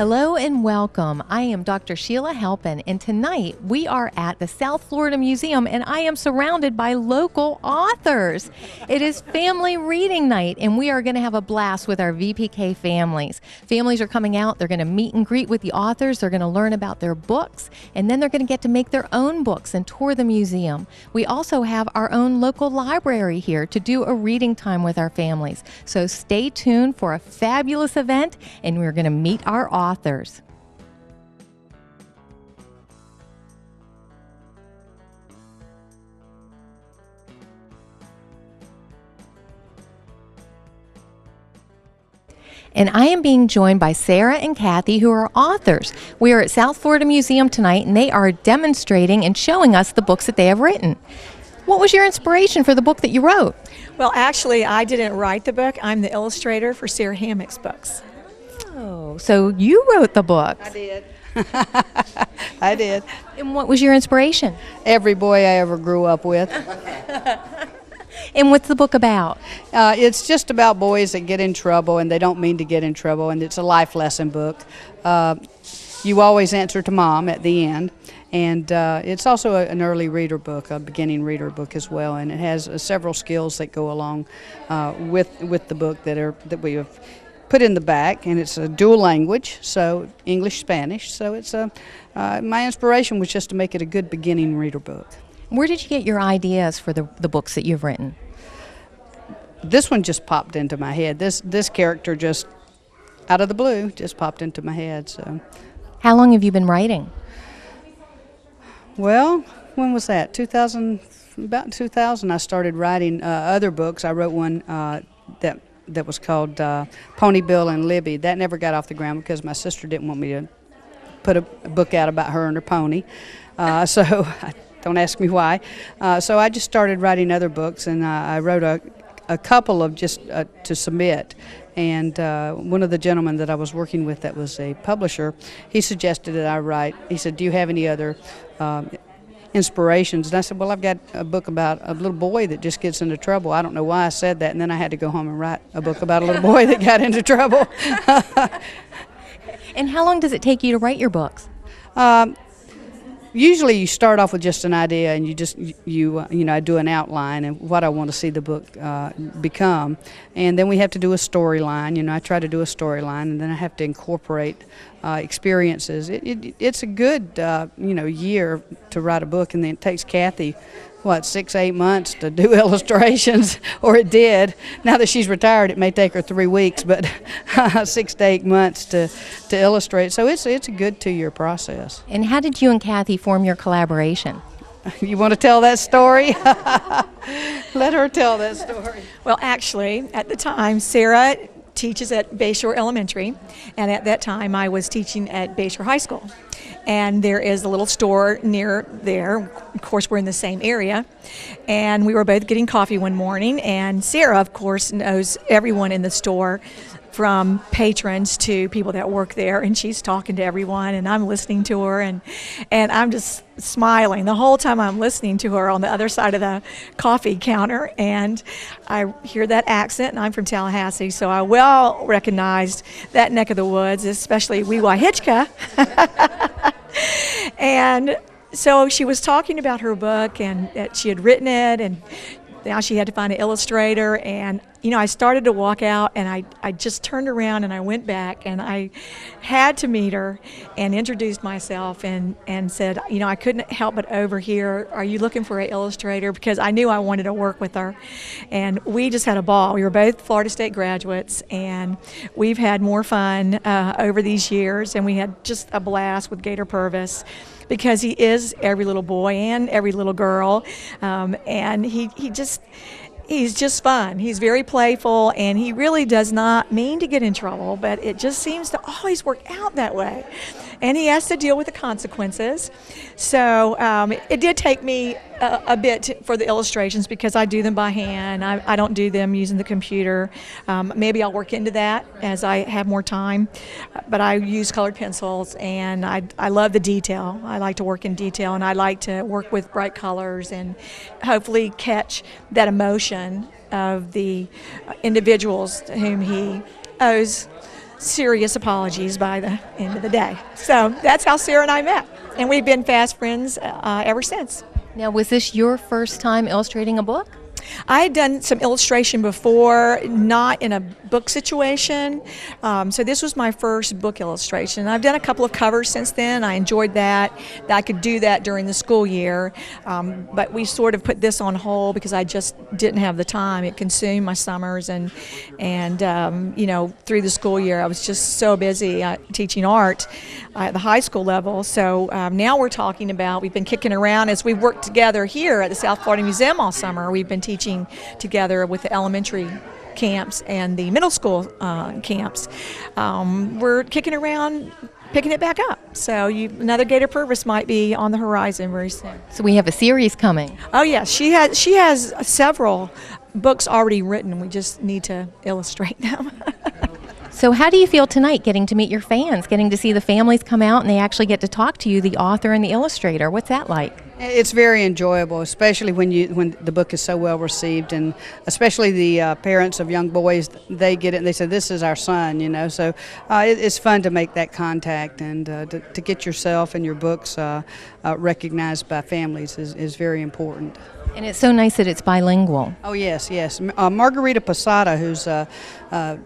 Hello and welcome. I am Dr. Sheila Halpin, and tonight we are at the South Florida Museum, and I am surrounded by local authors. It is family reading night, and we are going to have a blast with our VPK families. Families are coming out. They're going to meet and greet with the authors. They're going to learn about their books, and then they're going to get to make their own books and tour the museum. We also have our own local library here to do a reading time with our families. So stay tuned for a fabulous event, and we're going to meet our authors. And I am being joined by Sarah and Kathy, who are authors. We are at South Florida Museum tonight, and they are demonstrating and showing us the books that they have written. What was your inspiration for the book that you wrote? Well, actually, I didn't write the book. I'm the illustrator for Sarah Hammock's books. Oh, so you wrote the book. I did. I did. And what was your inspiration? Every boy I ever grew up with. And what's the book about? It's just about boys that get in trouble and they don't mean to get in trouble, and it's a life lesson book. You always answer to mom at the end, and it's also an early reader book, a beginning reader book as well, and it has several skills that go along with the book that we have put in the back, and it's a dual language, so English, Spanish. So it's my inspiration was just to make it a good beginning reader book. Where did you get your ideas for the books that you've written? This one just popped into my head. This character just out of the blue just popped into my head. So, how long have you been writing? Well, when was that? 2000. About 2000, I started writing other books. I wrote one that was called Pony Bill and Libby. That never got off the ground because my sister didn't want me to put a book out about her and her pony. So don't ask me why. So I just started writing other books, and I wrote a couple of just to submit. And one of the gentlemen that I was working with that was a publisher, he suggested that I write. He said, "Do you have any other inspirations?" And I said, "Well, I've got a book about a little boy that just gets into trouble." I don't know why I said that, and then I had to go home and write a book about a little boy that got into trouble. And how long does it take you to write your books? Usually you start off with just an idea, and I do an outline and what I want to see the book become, and then we have to do a storyline. I try to do a storyline, and then I have to incorporate experiences. It's a good year to write a book, and then it takes Kathy 6-8 months to do illustrations, or it did. Now that she's retired, it may take her 3 weeks, but 6 to 8 months to illustrate. So it's a good 2-year process. And how did you and Kathy form your collaboration? You want to tell that story? Let her tell that story. Well, actually, at the time, Sarah teaches at Bayshore Elementary, and at that time I was teaching at Bayshore High School. And there is a little store near there. Of course, we're in the same area. And we were both getting coffee one morning, and Sarah, of course, knows everyone in the store, from patrons to people that work there, and she's talking to everyone, and I'm listening to her, and I'm just smiling the whole time I'm listening to her on the other side of the coffee counter, and I hear that accent, and I'm from Tallahassee, so I well recognized that neck of the woods, especially Weewahichka. And so she was talking about her book and that she had written it, and now she had to find an illustrator, and I started to walk out, and I just turned around and I went back, and I had to meet her and introduced myself and said, I couldn't help but overhear, "Are you looking for an illustrator?" Because I knew I wanted to work with her, and we just had a ball. We were both Florida State graduates, and we've had more fun over these years, and we had just a blast with Gator Purvis, because he is every little boy and every little girl, and he's just fun. He's very playful, and he really does not mean to get in trouble, but it just seems to always work out that way. And he has to deal with the consequences. So it did take me a bit for the illustrations, because I do them by hand. I don't do them using the computer. Maybe I'll work into that as I have more time. But I use colored pencils, and I love the detail. I like to work in detail, and I like to work with bright colors and hopefully catch that emotion of the individuals to whom he owes serious apologies by the end of the day. So that's how Sarah and I met, and we've been fast friends ever since. Now, was this your first time illustrating a book? I had done some illustration before, not in a book situation, so this was my first book illustration. I've done a couple of covers since then. I enjoyed that. I could do that during the school year, but we sort of put this on hold because I just didn't have the time. It consumed my summers, and through the school year I was just so busy teaching art at the high school level. So now we're talking about, we've been kicking around as we worked together here at the South Florida Museum all summer. We've been teaching together with the elementary camps and the middle school camps. We're kicking around, picking it back up. So another Gator Purvis might be on the horizon very soon. So we have a series coming. Oh yes, she has several books already written. We just need to illustrate them. So how do you feel tonight getting to meet your fans, getting to see the families come out and they actually get to talk to you, the author and the illustrator? What's that like? It's very enjoyable, especially when the book is so well received, and especially the parents of young boys. They get it and they say, "This is our son," So it's fun to make that contact, and to get yourself and your books recognized by families is very important. And it's so nice that it's bilingual. Oh, yes. Margarita Posada, who's a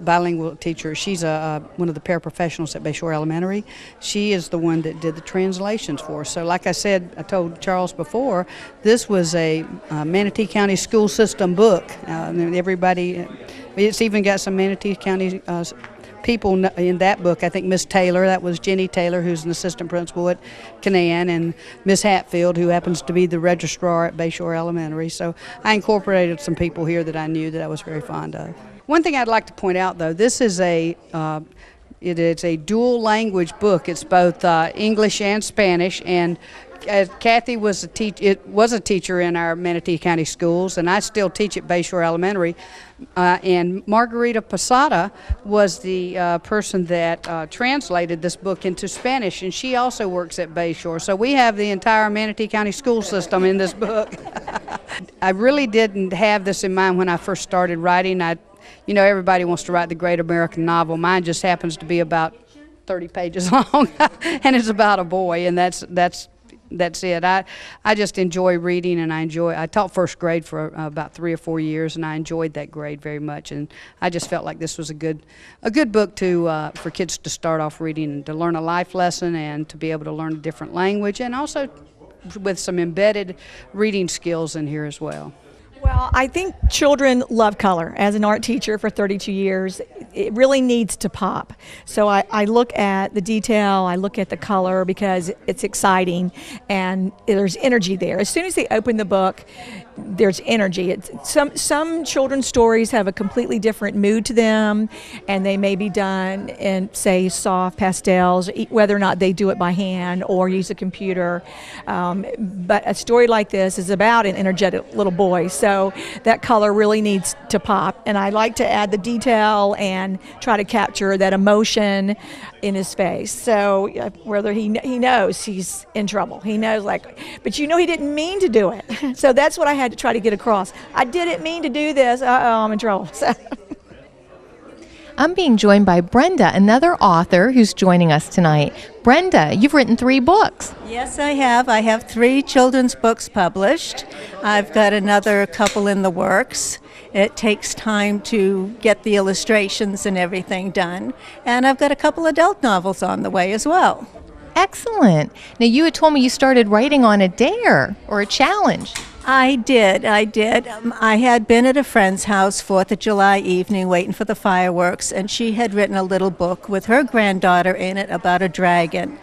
bilingual teacher, she's one of the paraprofessionals at Bayshore Elementary. She is the one that did the translations for us. So like I said, I told Charles before, this was a Manatee County school system book. It's even got some Manatee County people in that book. I think Miss Taylor, that was Jenny Taylor, who's an assistant principal at Canaan, and Miss Hatfield, who happens to be the registrar at Bayshore Elementary. So I incorporated some people here that I knew that I was very fond of. One thing I'd like to point out, though, this is it is a dual language book. It's both English and Spanish, and Kathy was a teacher in our Manatee County schools, and I still teach at Bayshore Elementary. And Margarita Posada was the person that translated this book into Spanish, and she also works at Bayshore. So we have the entire Manatee County school system in this book. I really didn't have this in mind when I first started writing. Everybody wants to write the great American novel. Mine just happens to be about 30 pages long, and it's about a boy, and that's it. I just enjoy reading, and I taught first grade for about 3 or 4 years, and I enjoyed that grade very much, and I just felt like this was a good book for kids to start off reading and to learn a life lesson and to be able to learn a different language, and also with some embedded reading skills in here as well. Well, I think children love color. As an art teacher for 32 years, it really needs to pop. So I look at the detail, I look at the color because it's exciting and there's energy there. As soon as they open the book, there's energy. Some children's stories have a completely different mood to them, and they may be done in, say, soft pastels, whether or not they do it by hand or use a computer. But a story like this is about an energetic little boy, so that color really needs to pop. And I like to add the detail and try to capture that emotion in his face. So whether he knows he's in trouble, he knows, but he didn't mean to do it. So that's what I had to try to get across. I didn't mean to do this. I'm in trouble. So. I'm being joined by Brenda, another author who's joining us tonight. Brenda, you've written 3 books. Yes, I have. I have 3 children's books published. I've got another couple in the works. It takes time to get the illustrations and everything done. And I've got a couple adult novels on the way as well. Excellent. Now, you had told me you started writing on a dare or a challenge. I did. I had been at a friend's house 4th of July evening waiting for the fireworks, and she had written a little book with her granddaughter in it about a dragon.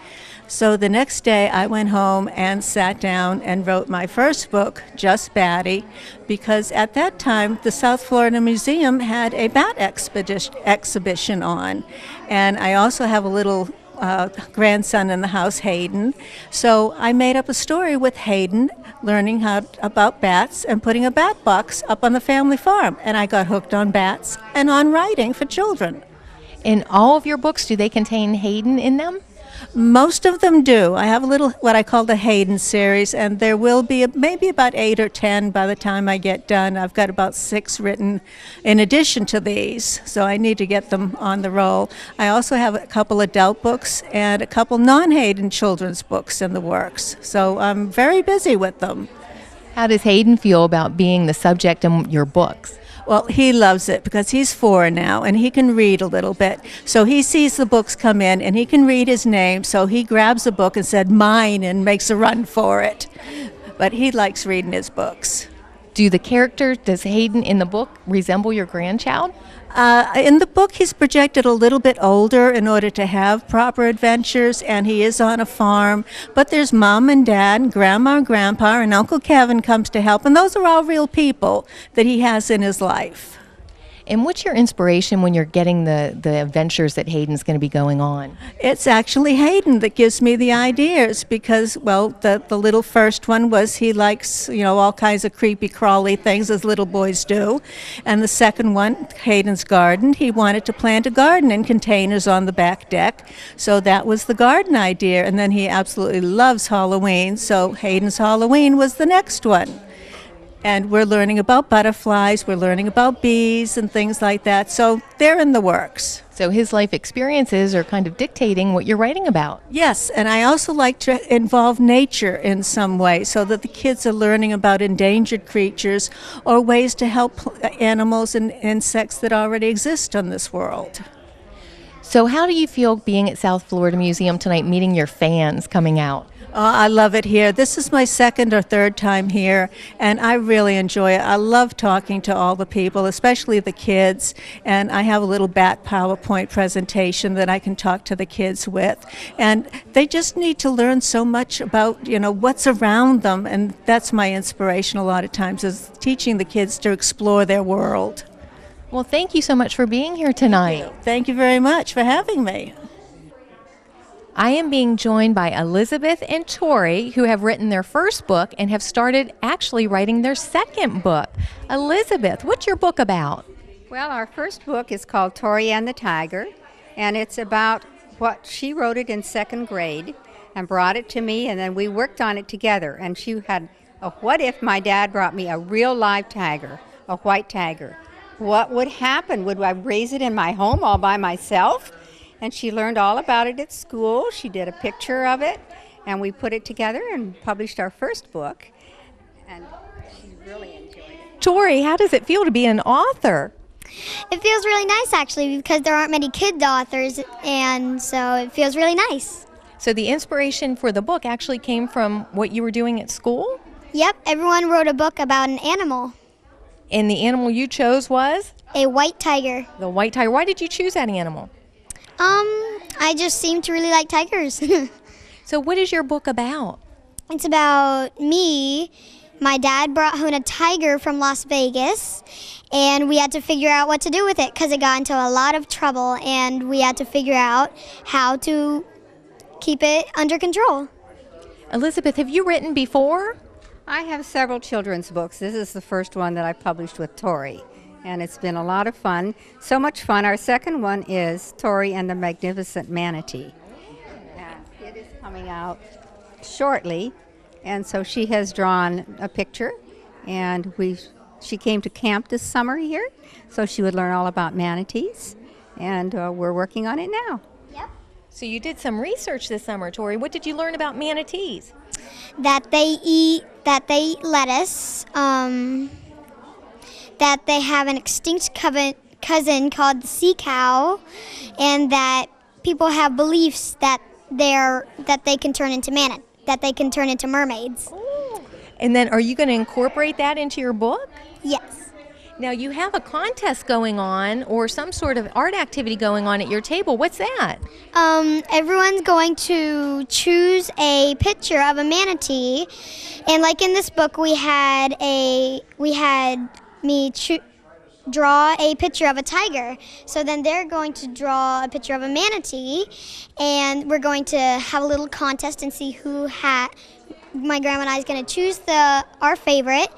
So the next day I went home and sat down and wrote my first book, Just Batty, because at that time the South Florida Museum had a bat exhibition on. And I also have a little grandson in the house, Hayden. So I made up a story with Hayden learning about bats and putting a bat box up on the family farm. And I got hooked on bats and on writing for children. In all of your books, do they contain Hayden in them? Most of them do. I have a little, what I call the Hayden series, and there will be maybe about 8 or 10 by the time I get done. I've got about 6 written in addition to these, so I need to get them on the roll. I also have a couple adult books and a couple non-Hayden children's books in the works, so I'm very busy with them. How does Hayden feel about being the subject in your books? Well, he loves it because he's 4 now and he can read a little bit. So he sees the books come in and he can read his name. So he grabs a book and said, "Mine," and makes a run for it. But he likes reading his books. Does Hayden in the book resemble your grandchild? In the book, he's projected a little bit older in order to have proper adventures, and he is on a farm. But there's Mom and Dad, and Grandma and Grandpa, and Uncle Kevin comes to help, and those are all real people that he has in his life. And what's your inspiration when you're getting the adventures that Hayden's going to be going on? It's actually Hayden that gives me the ideas because, well, the little first one was he likes, all kinds of creepy, crawly things as little boys do. And the second one, Hayden's garden, he wanted to plant a garden in containers on the back deck. So that was the garden idea. And then he absolutely loves Halloween, so Hayden's Halloween was the next one. And we're learning about butterflies, we're learning about bees and things like that. So they're in the works. So his life experiences are kind of dictating what you're writing about. Yes, and I also like to involve nature in some way so that the kids are learning about endangered creatures or ways to help animals and insects that already exist on this world. So how do you feel being at South Florida Museum tonight, meeting your fans coming out? Oh, I love it here. This is my second or third time here, and I really enjoy it. I love talking to all the people, especially the kids, and I have a little bat PowerPoint presentation that I can talk to the kids with. And they just need to learn so much about, what's around them, and that's my inspiration a lot of times, is teaching the kids to explore their world. Well, thank you so much for being here tonight. Thank you very much for having me. I am being joined by Elizabeth and Tory, who have written their first book and have started actually writing their second book. Elizabeth, what's your book about? Well, our first book is called Tory and the Tiger, and it's about what she wrote it in second grade and brought it to me, and then we worked on it together. And she had a what if my dad brought me a real live tiger, a white tiger? What would happen? Would I raise it in my home all by myself? And she learned all about it at school. She did a picture of it, and we put it together and published our first book, and she really enjoyed it. Tory, how does it feel to be an author? It feels really nice, actually, because there aren't many kid authors, and so it feels really nice. So the inspiration for the book actually came from what you were doing at school? Yep, everyone wrote a book about an animal. And the animal you chose was? A white tiger. The white tiger. Why did you choose that animal? I just seem to really like tigers. So what is your book about? It's about me. My dad brought home a tiger from Las Vegas, and we had to figure out what to do with it because it got into a lot of trouble, and we had to figure out how to keep it under control. Elizabeth, have you written before? I have several children's books. This is the first one that I published with Tory, and it's been a lot of fun. So much fun. Our second one is Tory and the Magnificent Manatee. And it is coming out shortly, and so she has drawn a picture, and she came to camp this summer here, so she would learn all about manatees, and we're working on it now. Yep. So you did some research this summer, Tory. What did you learn about manatees? That they eat lettuce, that they have an extinct cousin called the sea cow, and that people have beliefs that they can turn into mermaids. And then are you going to incorporate that into your book? Yes. Now you have a contest going on or some sort of art activity going on at your table. What's that? Everyone's going to choose a picture of a manatee, and like in this book, we had me draw a picture of a tiger. So then they're going to draw a picture of a manatee, and we're going to have a little contest and see my grandma and I is going to choose our favorite,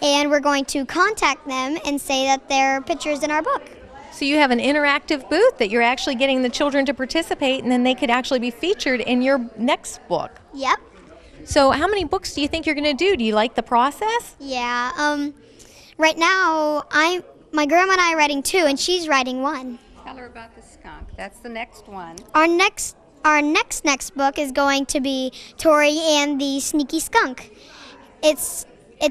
and we're going to contact them and say that their picture is in our book. So you have an interactive booth that you're actually getting the children to participate, and then they could actually be featured in your next book. Yep. So how many books do you think you're going to do? Do you like the process? Yeah. Right now, my grandma and I are writing 2, and she's writing 1. Tell her about the skunk. That's the next one. Our next book is going to be Tory and the Sneaky Skunk. It's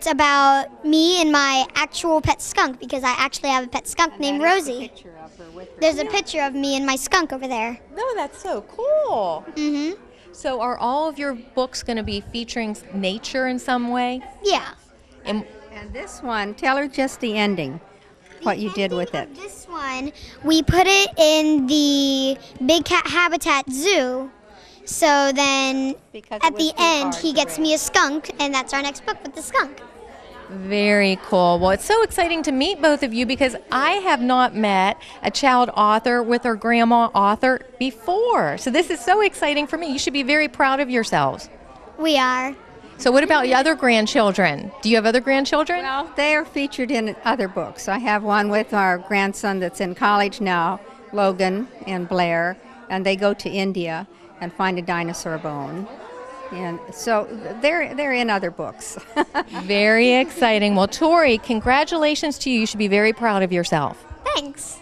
about me and my actual pet skunk, because I actually have a pet skunk named Rosie. There's a picture of me and my skunk over there. No, that's so cool. Mm-hmm. So are all of your books going to be featuring nature in some way? Yeah. And this one, tell her just the ending, what you did with it. This one, we put it in the Big Cat Habitat Zoo. So then at the end, he gets me a skunk, and that's our next book with the skunk. very cool. Well, it's so exciting to meet both of you because I have not met a child author with her grandma author before. So this is so exciting for me. You should be very proud of yourselves. We are. So what about your other grandchildren? Do you have other grandchildren? Well, they are featured in other books. I have one with our grandson that's in college now, Logan and Blair, and they go to India and find a dinosaur bone. And so they're in other books. Very exciting. Well, Tory, congratulations to you. You should be very proud of yourself. Thanks.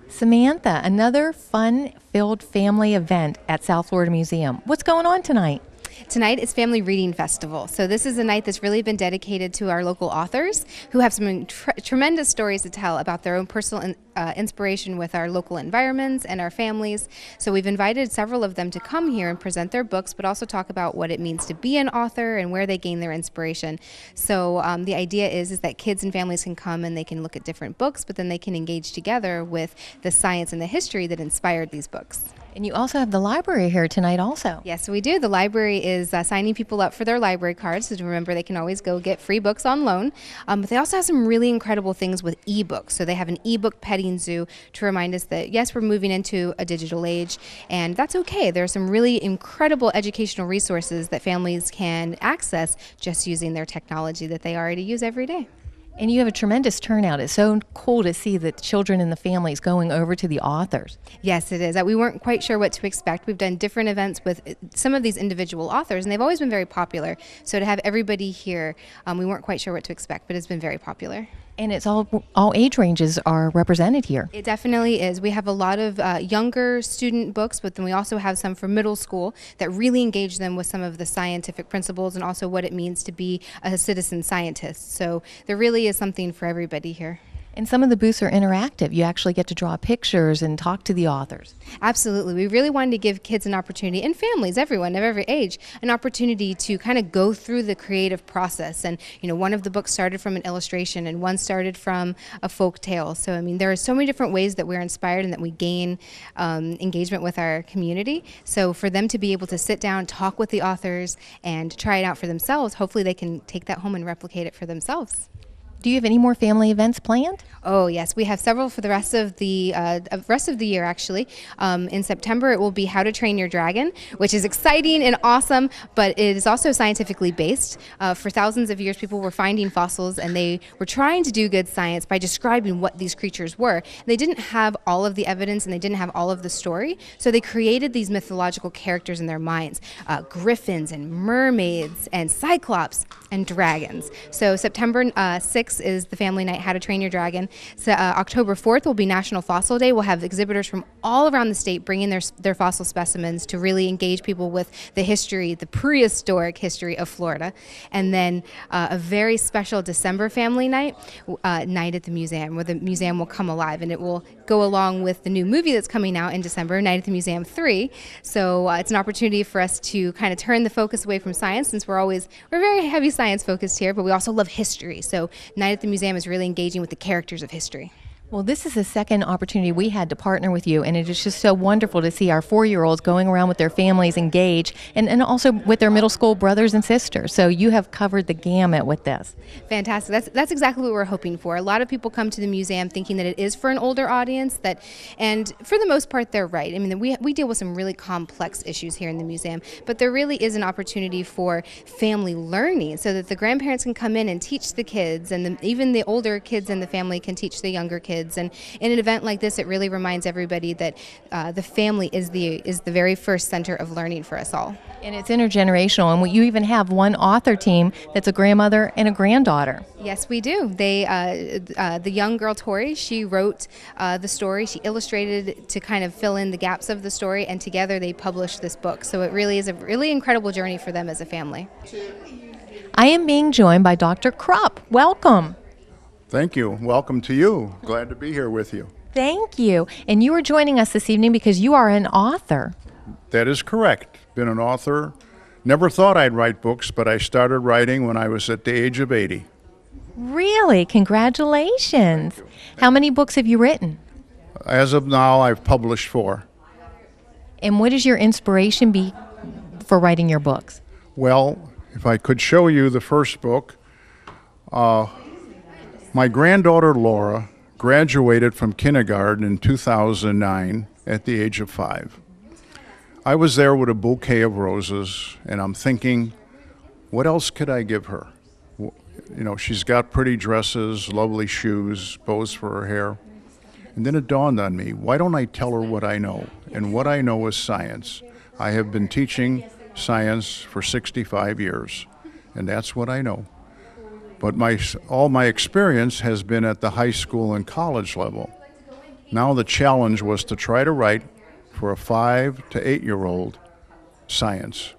Samantha, another fun-filled family event at South Florida Museum. What's going on tonight? Tonight is Family Reading Festival. So this is a night that's really been dedicated to our local authors who have some tremendous stories to tell about their own personal inspiration with our local environments and our families. So we've invited several of them to come here and present their books, but also talk about what it means to be an author and where they gain their inspiration. So the idea is that kids and families can come and they can look at different books, but then they can engage together with the science and the history that inspired these books. And you also have the library here tonight also. Yes, we do. The library is signing people up for their library cards. So remember, they can always go get free books on loan. But they also have some really incredible things with ebooks. So they have an ebook petting zoo to remind us that, yes, we're moving into a digital age, and that's okay. There are some really incredible educational resources that families can access just using their technology that they already use every day. And you have a tremendous turnout. It's so cool to see the children and the families going over to the authors. Yes, it is. We weren't quite sure what to expect. We've done different events with some of these individual authors, and they've always been very popular. So to have everybody here, we weren't quite sure what to expect, but it's been very popular. And it's all age ranges are represented here. It definitely is. We have a lot of younger student books, but then we also have some for middle school that really engage them with some of the scientific principles and also what it means to be a citizen scientist. So there really is something for everybody here. And some of the booths are interactive. You actually get to draw pictures and talk to the authors. Absolutely. We really wanted to give kids an opportunity, and families, everyone of every age, an opportunity to kind of go through the creative process. And, you know, one of the books started from an illustration and one started from a folk tale. So, I mean, there are so many different ways that we're inspired and that we gain engagement with our community. So for them to be able to sit down, talk with the authors, and try it out for themselves, hopefully they can take that home and replicate it for themselves. Do you have any more family events planned? Oh yes, we have several for the rest of the year actually. In September it will be How to Train Your Dragon, which is exciting and awesome, but it is also scientifically based. For thousands of years people were finding fossils and they were trying to do good science by describing what these creatures were. They didn't have all of the evidence and they didn't have all of the story, so they created these mythological characters in their minds, griffins and mermaids and cyclops and dragons. So September 6th is the family night How to Train Your Dragon. So October 4th will be National Fossil Day. We'll have exhibitors from all around the state bringing their fossil specimens to really engage people with the history, the prehistoric history of Florida. And then a very special December family night, night at the museum, where the museum will come alive, and it will go along with the new movie that's coming out in December, Night at the Museum 3. So it's an opportunity for us to kind of turn the focus away from science, since we're very heavy science focused here, but we also love history. So Night at the Museum is really engaging with the characters of history. Well, this is the second opportunity we had to partner with you, and it is just so wonderful to see our 4-year-olds going around with their families engaged, and also with their middle school brothers and sisters. So you have covered the gamut with this. Fantastic. That's exactly what we're hoping for. A lot of people come to the museum thinking that it is for an older audience, and for the most part, they're right. I mean, we deal with some really complex issues here in the museum, but there really is an opportunity for family learning so that the grandparents can come in and teach the kids, and even the older kids in the family can teach the younger kids. kids. And in an event like this, it really reminds everybody that the family is the very first center of learning for us all. And it's intergenerational, and you even have one author team that's a grandmother and a granddaughter. Yes, we do. The young girl Tory, she wrote the story. She illustrated it to kind of fill in the gaps of the story, and together they published this book. So it really is a really incredible journey for them as a family. I am being joined by Dr. Krupp. Welcome. Thank you. Welcome to you. Glad to be here with you. Thank you. And you are joining us this evening because you are an author. That is correct. Been an author. Never thought I'd write books, but I started writing when I was at the age of 80. Really? Congratulations. How many books have you written? As of now, I've published 4. And what is your inspiration be for writing your books? Well, if I could show you the first book, my granddaughter Laura graduated from kindergarten in 2009 at the age of 5. I was there with a bouquet of roses, and I'm thinking, what else could I give her? You know, she's got pretty dresses, lovely shoes, bows for her hair. And then it dawned on me, why don't I tell her what I know? And what I know is science. I have been teaching science for 65 years, and that's what I know. But all my experience has been at the high school and college level. Now the challenge was to try to write for a 5 to 8-year-old science.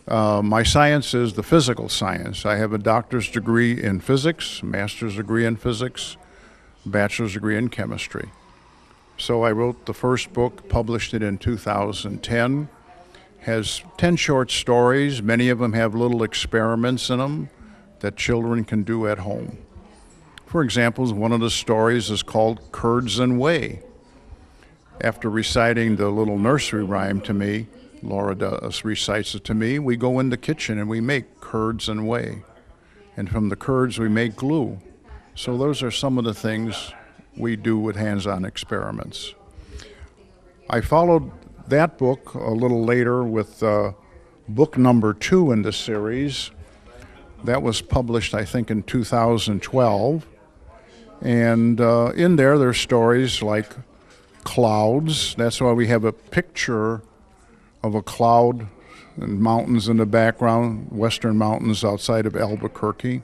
My science is the physical science. I have a doctor's degree in physics, master's degree in physics, bachelor's degree in chemistry. So I wrote the first book, published it in 2010. Has 10 short stories. Many of them have little experiments in them that children can do at home. For example, one of the stories is called Curds and Whey. After reciting the little nursery rhyme to me, Laura recites it to me, we go in the kitchen and we make curds and whey. And from the curds we make glue. So those are some of the things we do with hands-on experiments. I followed that book a little later with book number 2 in the series. That was published, I think, in 2012. And in there's stories like clouds. That's why we have a picture of a cloud and mountains in the background, western mountains outside of Albuquerque.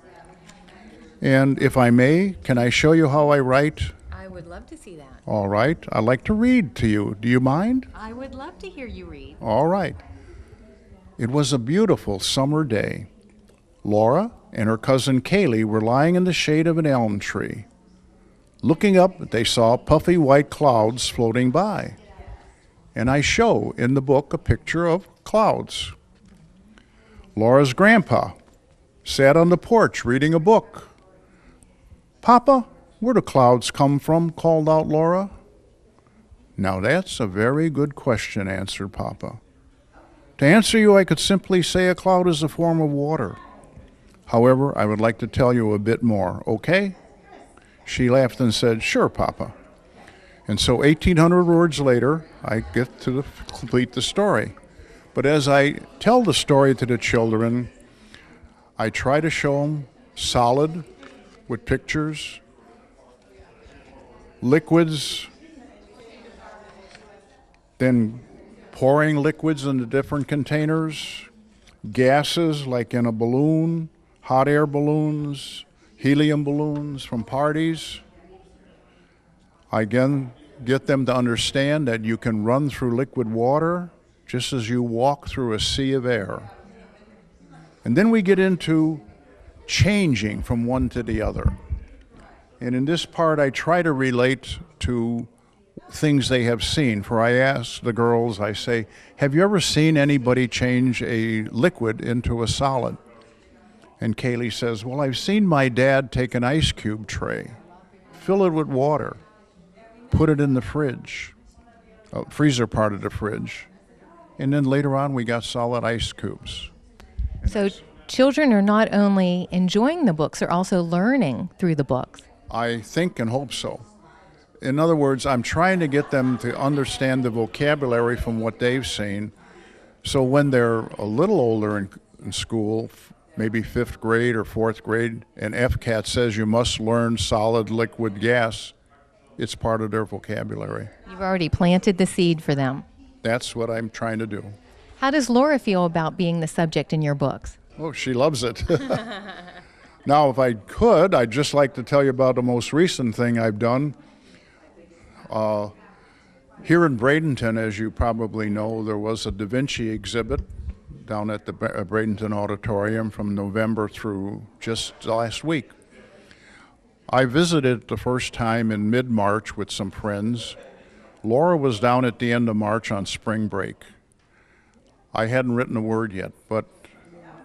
And if I may, can I show you how I write? I would love to see that. All right. I'd like to read to you. Do you mind? I would love to hear you read. All right. It was a beautiful summer day. Laura and her cousin Kaylee were lying in the shade of an elm tree. Looking up, they saw puffy white clouds floating by. And I show in the book a picture of clouds. Laura's grandpa sat on the porch reading a book. "Papa, where do clouds come from?" called out Laura. "Now that's a very good question," answered Papa. "To answer you, I could simply say a cloud is a form of water. However, I would like to tell you a bit more, okay?" She laughed and said, "Sure, Papa." And so 1,800 words later, I get to complete the story. But as I tell the story to the children, I try to show them solid with pictures, liquids, then pouring liquids into different containers, gases like in a balloon, hot air balloons, helium balloons from parties. I again get them to understand that you can run through liquid water just as you walk through a sea of air. And then we get into changing from one to the other. And in this part, I try to relate to things they have seen. For I ask the girls, I say, have you ever seen anybody change a liquid into a solid? And Kaylee says, well, I've seen my dad take an ice cube tray, fill it with water, put it in the fridge, freezer part of the fridge. And then later on, we got solid ice cubes. So children are not only enjoying the books, they're also learning through the books. I think and hope so. In other words, I'm trying to get them to understand the vocabulary from what they've seen. So when they're a little older in school, maybe 5th grade or 4th grade, and FCAT says you must learn solid, liquid, gas, it's part of their vocabulary. You've already planted the seed for them. That's what I'm trying to do. How does Laura feel about being the subject in your books? Oh, she loves it. Now, if I could, I'd just like to tell you about the most recent thing I've done. Here in Bradenton, as you probably know, there was a Da Vinci exhibit down at the Bradenton Auditorium from November through just last week. I visited the first time in mid-March with some friends. Laura was down at the end of March on spring break. I hadn't written a word yet, but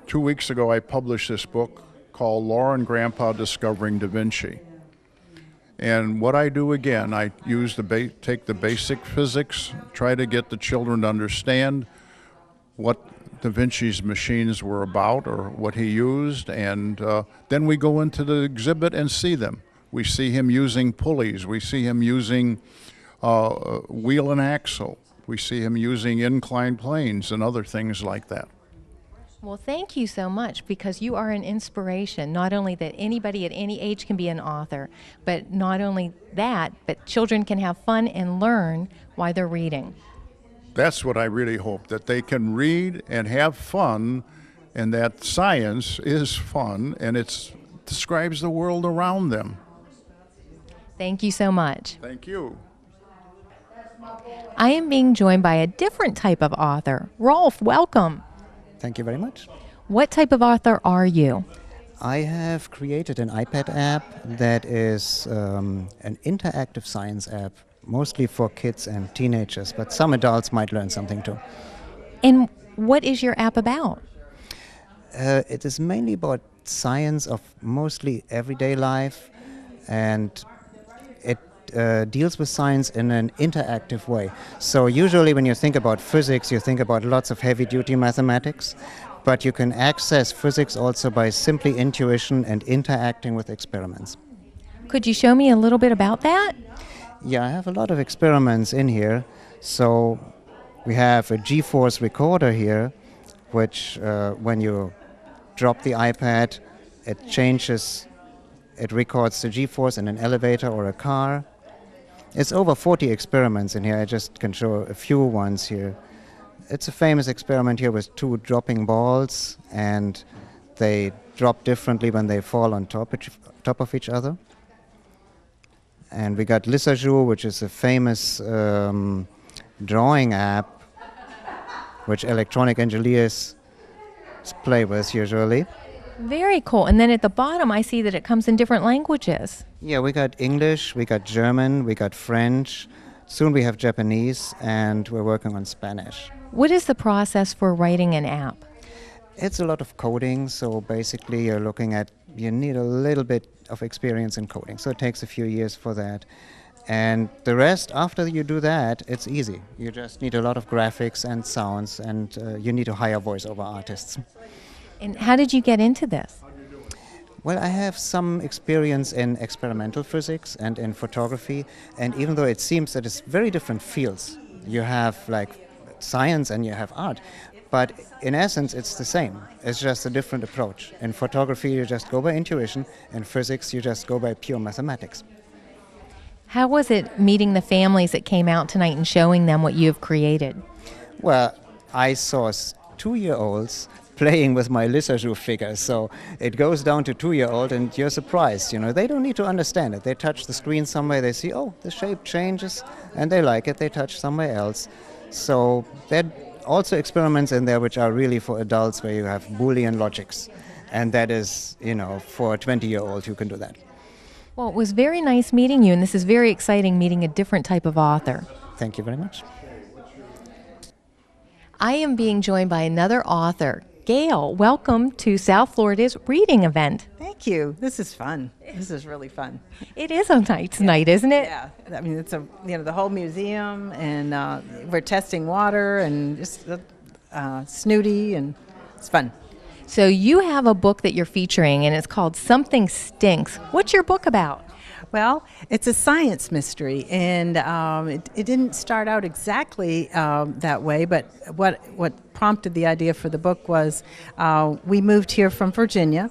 2 weeks ago I published this book called Laura and Grandpa Discovering Da Vinci. And what I do again, I use take the basic physics, try to get the children to understand what Da Vinci's machines were about or what he used, and then we go into the exhibit and see them. We see him using pulleys, we see him using wheel and axle, we see him using inclined planes and other things like that. Well, thank you so much, because you are an inspiration, not only that anybody at any age can be an author, but not only that, but children can have fun and learn while they're reading. That's what I really hope, that they can read and have fun, and that science is fun, and it describes the world around them. Thank you so much. Thank you. I am being joined by a different type of author. Rolf, welcome. Thank you very much. What type of author are you? I have created an iPad app that is an interactive science app, mostly for kids and teenagers, but some adults might learn something too. And what is your app about? It is mainly about science of mostly everyday life, and it deals with science in an interactive way. So usually when you think about physics, you think about lots of heavy-duty mathematics, but you can access physics also by simply intuition and interacting with experiments. Could you show me a little bit about that? Yeah, I have a lot of experiments in here. So we have a G-force recorder here, which when you drop the iPad, it records the G-force in an elevator or a car. It's over 40 experiments in here. I just can show a few ones here. It's a famous experiment here with two dropping balls, and they drop differently when they fall on top of each other. And we got Lissajous, which is a famous drawing app, which electronic engineers play with usually. Very cool. And then at the bottom, I see that it comes in different languages. Yeah, we got English, we got German, we got French. Soon we have Japanese, and we're working on Spanish. What is the process for writing an app? It's a lot of coding, so basically you need a little bit of experience in coding, so it takes a few years for that. And the rest, after you do that, it's easy. You just need a lot of graphics and sounds, and you need to hire voiceover artists. And how did you get into this? Well, I have some experience in experimental physics and in photography, and even though it seems that it's very different fields, you have like science and you have art, but in essence it's the same. It's just a different approach. In photography you just go by intuition, in physics you just go by pure mathematics. How was it meeting the families that came out tonight and showing them what you have created? Well, I saw 2-year-olds playing with my Lissajous figures, so it goes down to 2-year-old and you're surprised, they don't need to understand it. They touch the screen somewhere, they see, oh, the shape changes, and they like it, they touch somewhere else. So there are also experiments in there which are really for adults, where you have Boolean logics, and that is, for a 20-year-old who can do that. Well, it was very nice meeting you, and this is very exciting, meeting a different type of author. Thank you very much. I am being joined by another author. Gail, welcome to South Florida's reading event. Thank you. This is fun. This is really fun. It is a nice night, isn't it? Yeah. I mean, it's the whole museum, and we're testing water and just snooty, and it's fun. So you have a book that you're featuring, and it's called Something Stinks. What's your book about? Well, it's a science mystery, and it didn't start out exactly that way, but what prompted the idea for the book was we moved here from Virginia,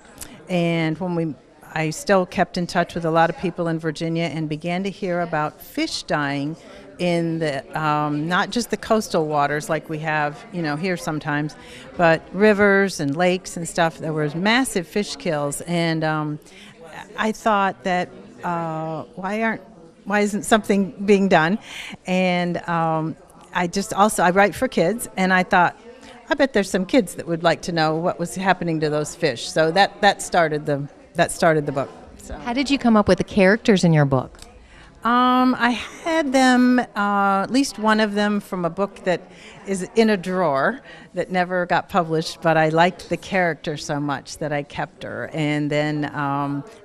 and when we I still kept in touch with a lot of people in Virginia and began to hear about fish dying in the not just the coastal waters like we have, here sometimes, but rivers and lakes and stuff. There was massive fish kills, and I thought that why isn't something being done? And I write for kids, and I thought, I bet there's some kids that would like to know what was happening to those fish. So that started the book. So. How did you come up with the characters in your book? I had them, at least one of them from a book that is in a drawer that never got published, but I liked the character so much that I kept her. And then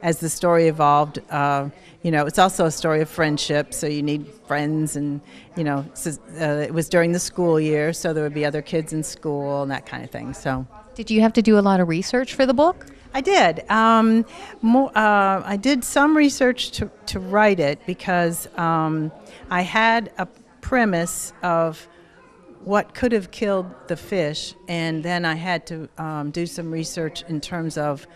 as the story evolved, it's also a story of friendship, so you need friends, and, it was during the school year, so there would be other kids in school and that kind of thing. So, did you have to do a lot of research for the book? I did. I did some research to write it because I had a premise of what could have killed the fish, and then I had to do some research in terms of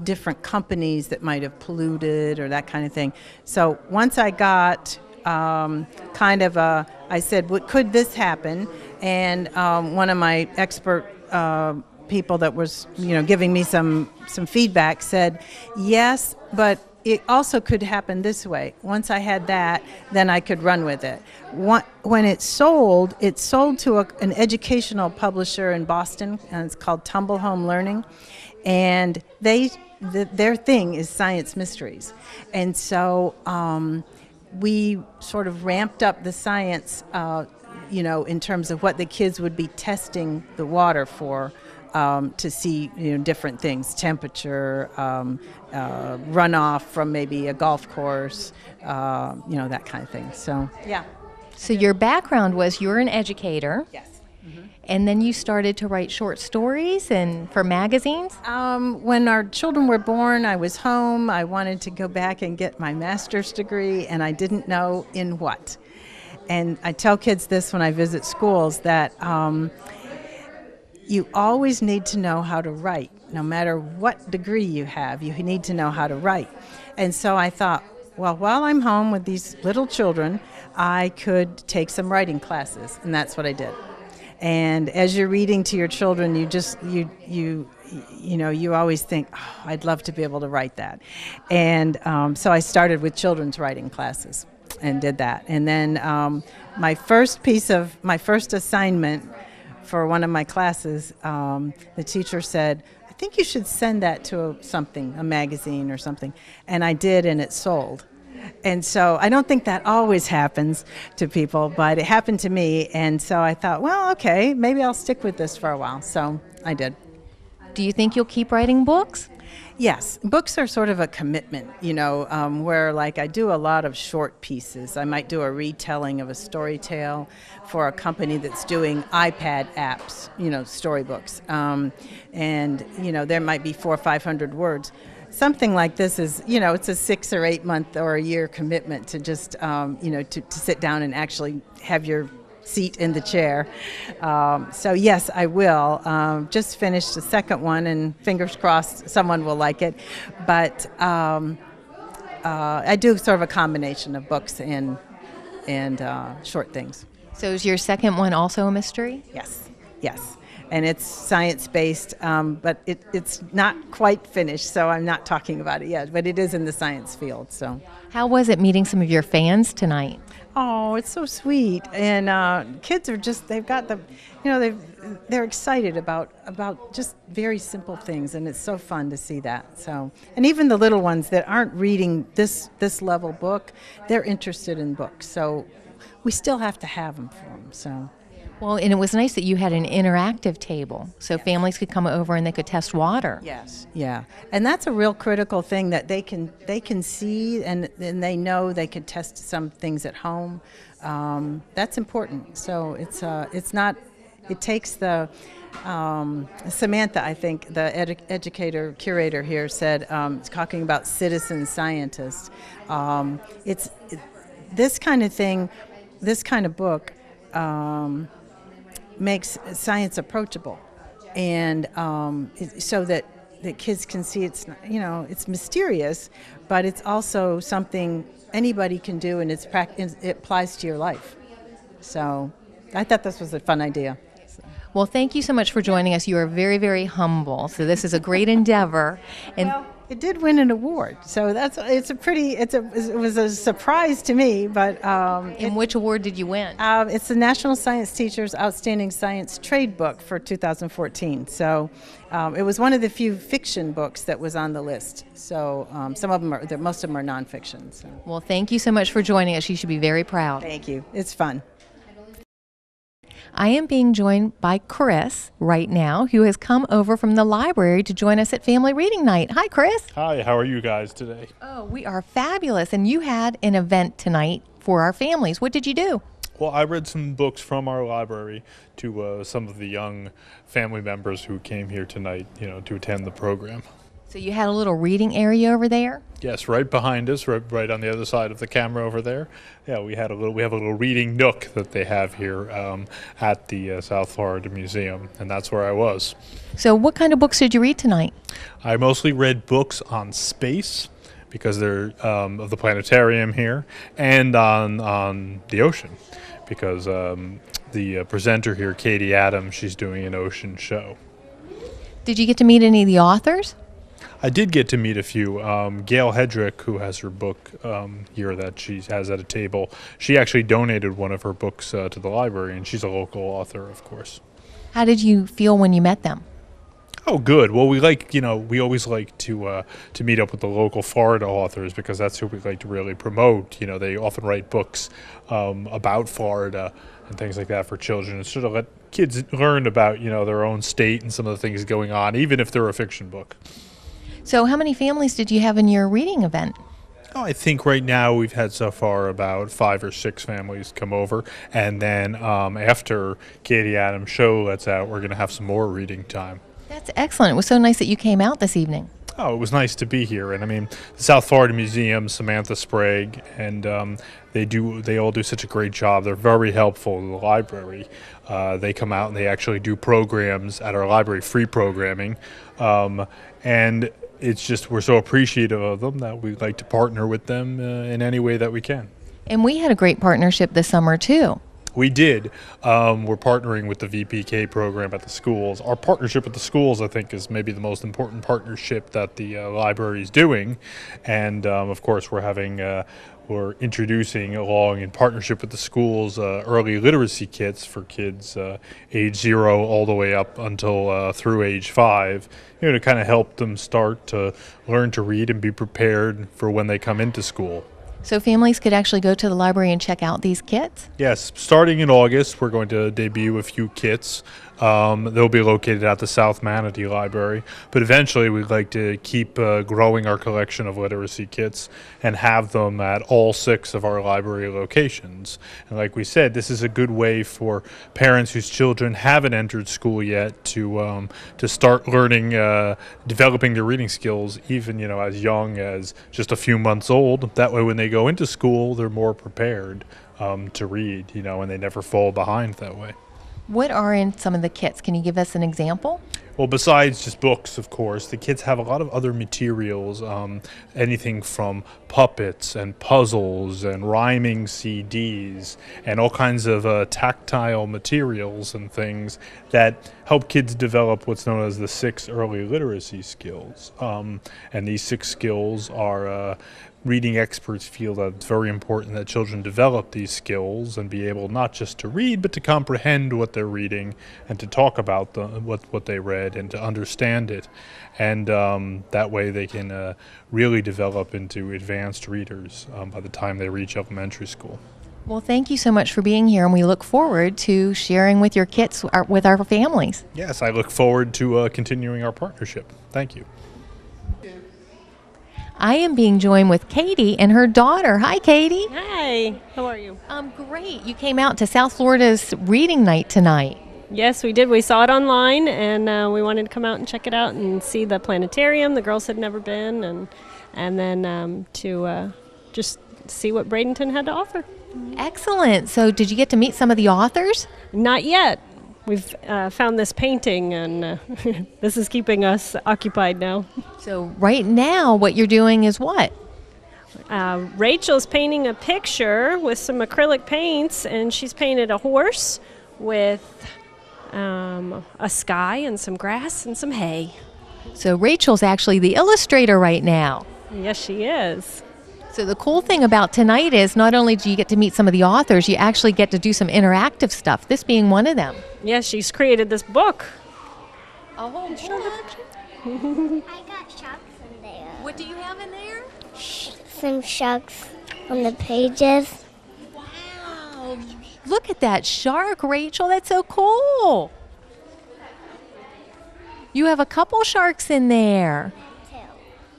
different companies that might have polluted or that kind of thing. So once I got I said, what could this happen? And one of my expert people that was giving me some feedback said, yes, but it also could happen this way. Once I had that, then I could run with it. When it sold to an educational publisher in Boston, and it's called Tumble Home Learning, and their thing is science mysteries. And so we sort of ramped up the science, in terms of what the kids would be testing the water for. To see different things, temperature, runoff from maybe a golf course, that kind of thing. So yeah. So your background was you're an educator. Yes. Mm-hmm. And then you started to write short stories and for magazines? When our children were born, I was home. I wanted to go back and get my master's degree, and I didn't know in what. And I tell kids this when I visit schools, that you always need to know how to write. No matter what degree you have, you need to know how to write. And so I thought, well, while I'm home with these little children, I could take some writing classes, and that's what I did. And as you're reading to your children, you always think, oh, I'd love to be able to write that. And so I started with children's writing classes and did that. And then my first assignment for one of my classes, the teacher said, I think you should send that to a magazine or something. And I did, and it sold. And so I don't think that always happens to people, but it happened to me. And so I thought, well, okay, maybe I'll stick with this for a while. So I did. Do you think you'll keep writing books? Yes, books are sort of a commitment, where like I do a lot of short pieces. I might do a retelling of a story tale for a company that's doing iPad apps, storybooks. And there might be 400 or 500 words. Something like this is, it's a 6 or 8 month or a year commitment to just, to sit down and actually have your seat in the chair. So yes, I will. Just finished the second one, and fingers crossed someone will like it. But I do sort of a combination of books and short things. So is your second one also a mystery? Yes. And it's science-based, but it's not quite finished, so I'm not talking about it yet. But it is in the science field. So, how was it meeting some of your fans tonight? Oh, it's so sweet, and kids are just—they've got they're excited about just very simple things, and it's so fun to see that. So, and even the little ones that aren't reading this level book, they're interested in books. So, we still have to have them for them. So. Well, and it was nice that you had an interactive table, so families could come over and they could test water. Yes, yeah, and that's a real critical thing that they can see, and they know they could test some things at home. That's important. So it's not. It takes the Samantha, I think, the curator here said, talking about citizen scientists. This kind of thing, this kind of book. Makes science approachable, and so that that kids can see. It's not, it's mysterious, but it's also something anybody can do, and it applies to your life. So I thought this was a fun idea. Well, thank you so much for joining us. You are very, very humble. So this is a great endeavor. And Well, it did win an award, so it was a surprise to me. But and which award did you win? it's the National Science Teachers Outstanding Science Trade Book for 2014. So it was one of the few fiction books that was on the list. So most of them are nonfiction. So. Well, thank you so much for joining us. You should be very proud. Thank you. It's fun. I am being joined by Chris right now, who has come over from the library to join us at Family Reading Night. Hi, Chris. Hi, how are you guys today? Oh, we are fabulous. And you had an event tonight for our families. What did you do? Well, I read some books from our library to some of the young family members who came here tonight, to attend the program. So you had a little reading area over there? Yes, right behind us, right on the other side of the camera over there. Yeah, we have a little reading nook that they have here at the South Florida Museum, and that's where I was. So what kind of books did you read tonight? I mostly read books on space, because they're of the planetarium here, and on the ocean, because the presenter here, Katie Adams, she's doing an ocean show. Did you get to meet any of the authors? I did get to meet a few. Gail Hedrick, who has her book here that she has at a table, she actually donated one of her books to the library, and she's a local author, of course. How did you feel when you met them? Oh, good. Well, we always like to meet up with the local Florida authors, because that's who we like to really promote. They often write books about Florida and things like that for children, and sort of let kids learn about, their own state and some of the things going on, even if they're a fiction book. So how many families did you have in your reading event? Oh, I think right now we've had so far about 5 or 6 families come over, and then after Katie Adams' show lets out, we're going to have some more reading time. That's excellent. It was so nice that you came out this evening. Oh, it was nice to be here, and I mean, the South Florida Museum, Samantha Sprague, and they all do such a great job. They're very helpful to the library. They come out and they actually do programs at our library, free programming, and it's just, we're so appreciative of them that we like to partner with them in any way that we can. And we had a great partnership this summer too. We did. We're partnering with the VPK program at the schools. Our partnership with the schools, I think, is maybe the most important partnership that the library is doing. And of course, we're introducing, along in partnership with the schools, early literacy kits for kids age 0 all the way up until through age 5, to kind of help them start to learn to read and be prepared for when they come into school. So families could actually go to the library and check out these kits? Yes, starting in August, we're going to debut a few kits. They'll be located at the South Manatee Library, but eventually we'd like to keep growing our collection of literacy kits and have them at all 6 of our library locations. And like we said, this is a good way for parents whose children haven't entered school yet to start learning, developing their reading skills, even as young as just a few months old. That way, when they go into school, they're more prepared to read, and they never fall behind that way. What are in some of the kits? Can you give us an example? Well, besides just books, of course, the kids have a lot of other materials, anything from puppets and puzzles and rhyming CDs and all kinds of tactile materials and things that help kids develop what's known as the 6 early literacy skills. And these 6 skills are reading experts feel that it's very important that children develop these skills and be able not just to read, but to comprehend what they're reading and to talk about what they read and to understand it. And that way they can really develop into advanced readers by the time they reach elementary school. Well, thank you so much for being here, and we look forward to sharing with your kits with our families. Yes, I look forward to continuing our partnership. Thank you. I am being joined with Katie and her daughter. Hi, Katie. Hi, how are you? Great. You came out to South Florida's reading night tonight. Yes, we did. We saw it online, and we wanted to come out and check it out and see the planetarium. The girls had never been, and then to just see what Bradenton had to offer. Excellent. So did you get to meet some of the authors? Not yet, we've found this painting, and this is keeping us occupied now. So right now, what you're doing is what? Rachel's painting a picture with some acrylic paints, and she's painted a horse with a sky and some grass and some hay. So Rachel's actually the illustrator right now. Yes, she is. So the cool thing about tonight is not only do you get to meet some of the authors, you actually get to do some interactive stuff, this being one of them. Yes, she's created this book. Oh, I got sharks in there. What do you have in there? Some sharks on the pages. Wow. Look at that shark, Rachel. That's so cool. You have a couple sharks in there.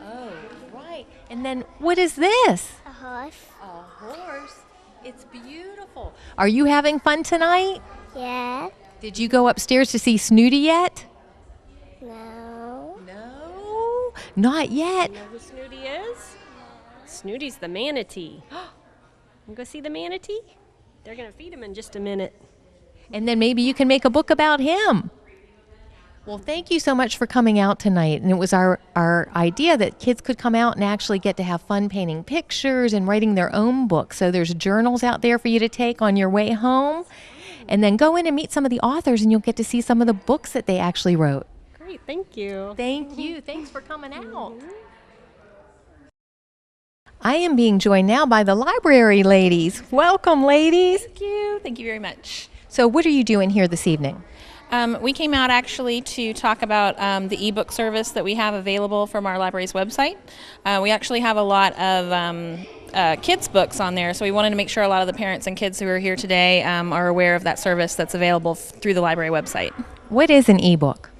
Oh, right. And then what is this? A horse. A horse. It's beautiful. Are you having fun tonight? Yeah. Did you go upstairs to see Snooty yet? No. No, not yet. You know who Snooty is? Snooty's the manatee. You go see the manatee? They're going to feed him in just a minute. And then maybe you can make a book about him. Well, thank you so much for coming out tonight. And it was our idea that kids could come out and actually get to have fun painting pictures and writing their own books. So there's journals out there for you to take on your way home. And then go in and meet some of the authors, and you'll get to see some of the books that they actually wrote. Great, thank you. Thank you. Thanks for coming out. I am being joined now by the library ladies. Welcome, ladies. Thank you. Thank you very much. So what are you doing here this evening? We came out actually to talk about the ebook service that we have available from our library's website. We actually have a lot of kids' books on there, so we wanted to make sure a lot of the parents and kids who are here today are aware of that service that's available through the library website. What is an ebook?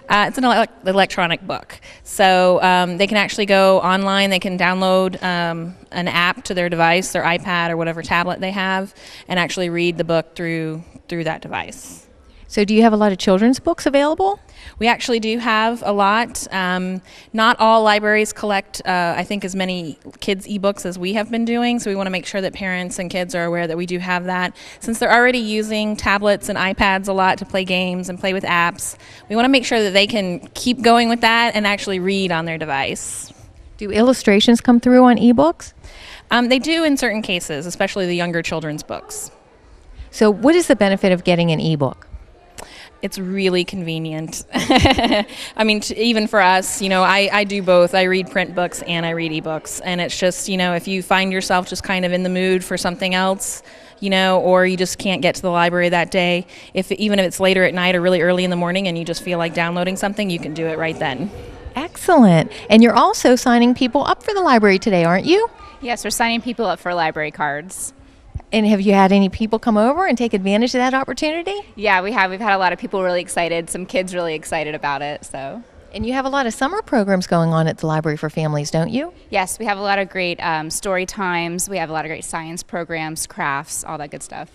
It's an electronic book. So they can actually go online, they can download an app to their device, their iPad or whatever tablet they have, and actually read the book through that device. So do you have a lot of children's books available? We actually do have a lot. Not all libraries collect, I think, as many kids' ebooks as we have been doing, so we want to make sure that parents and kids are aware that we do have that. Since they're already using tablets and iPads a lot to play games and play with apps, we want to make sure that they can keep going with that and actually read on their device. Do illustrations come through on ebooks? They do in certain cases, especially the younger children's books. So what is the benefit of getting an ebook? It's really convenient. I mean, even for us, I do both. I read print books and I read ebooks. And it's just, if you find yourself just kind of in the mood for something else, or you just can't get to the library that day, even if it's later at night or really early in the morning and you just feel like downloading something, you can do it right then. Excellent. And you're also signing people up for the library today, aren't you? Yes, we're signing people up for library cards. And have you had any people come over and take advantage of that opportunity? Yeah, we have. We've had a lot of people really excited, some kids really excited about it. So. And you have a lot of summer programs going on at the Library for Families, don't you? Yes, we have a lot of great story times. We have a lot of great science programs, crafts, all that good stuff.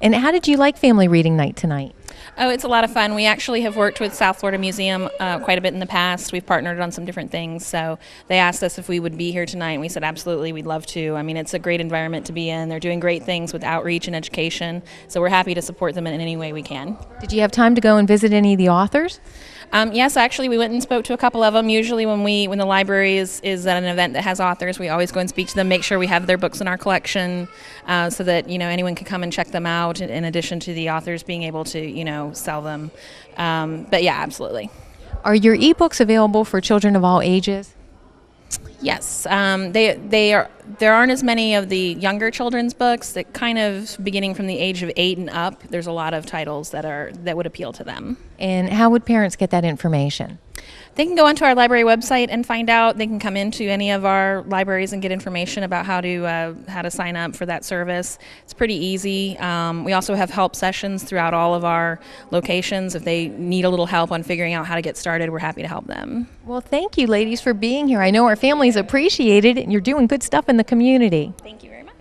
And how did you like family reading night tonight? Oh, it's a lot of fun. We actually have worked with South Florida Museum quite a bit in the past. We've partnered on some different things. So they asked us if we would be here tonight, and we said absolutely, we'd love to. I mean, it's a great environment to be in. They're doing great things with outreach and education. So we're happy to support them in any way we can. Did you have time to go and visit any of the authors? Yes, actually, we went and spoke to a couple of them. Usually when the library is at an event that has authors, we always go and speak to them, make sure we have their books in our collection so that, anyone can come and check them out in addition to the authors being able to, sell them. But yeah, absolutely. Are your ebooks available for children of all ages? Yes, there aren't as many of the younger children's books that kind of beginning from the age of 8 and up. There's a lot of titles that would appeal to them. And how would parents get that information? They can go onto our library website and find out. They can come into any of our libraries and get information about how to sign up for that service. It's pretty easy. We also have help sessions throughout all of our locations. If they need a little help on figuring out how to get started, we're happy to help them. Well, thank you, ladies, for being here. I know our families appreciate it, and you're doing good stuff in the community. Thank you very much.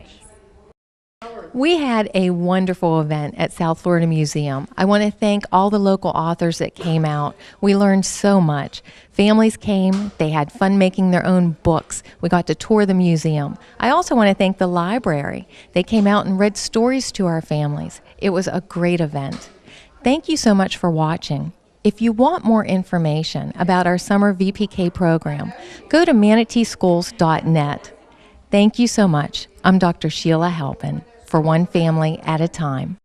We had a wonderful event at South Florida Museum. I want to thank all the local authors that came out. We learned so much. Families came, they had fun making their own books. We got to tour the museum. I also want to thank the library. They came out and read stories to our families. It was a great event. Thank you so much for watching. If you want more information about our summer VPK program, go to manateeschools.net. Thank you so much. I'm Dr. Sheila Halpin for One Family at a Time.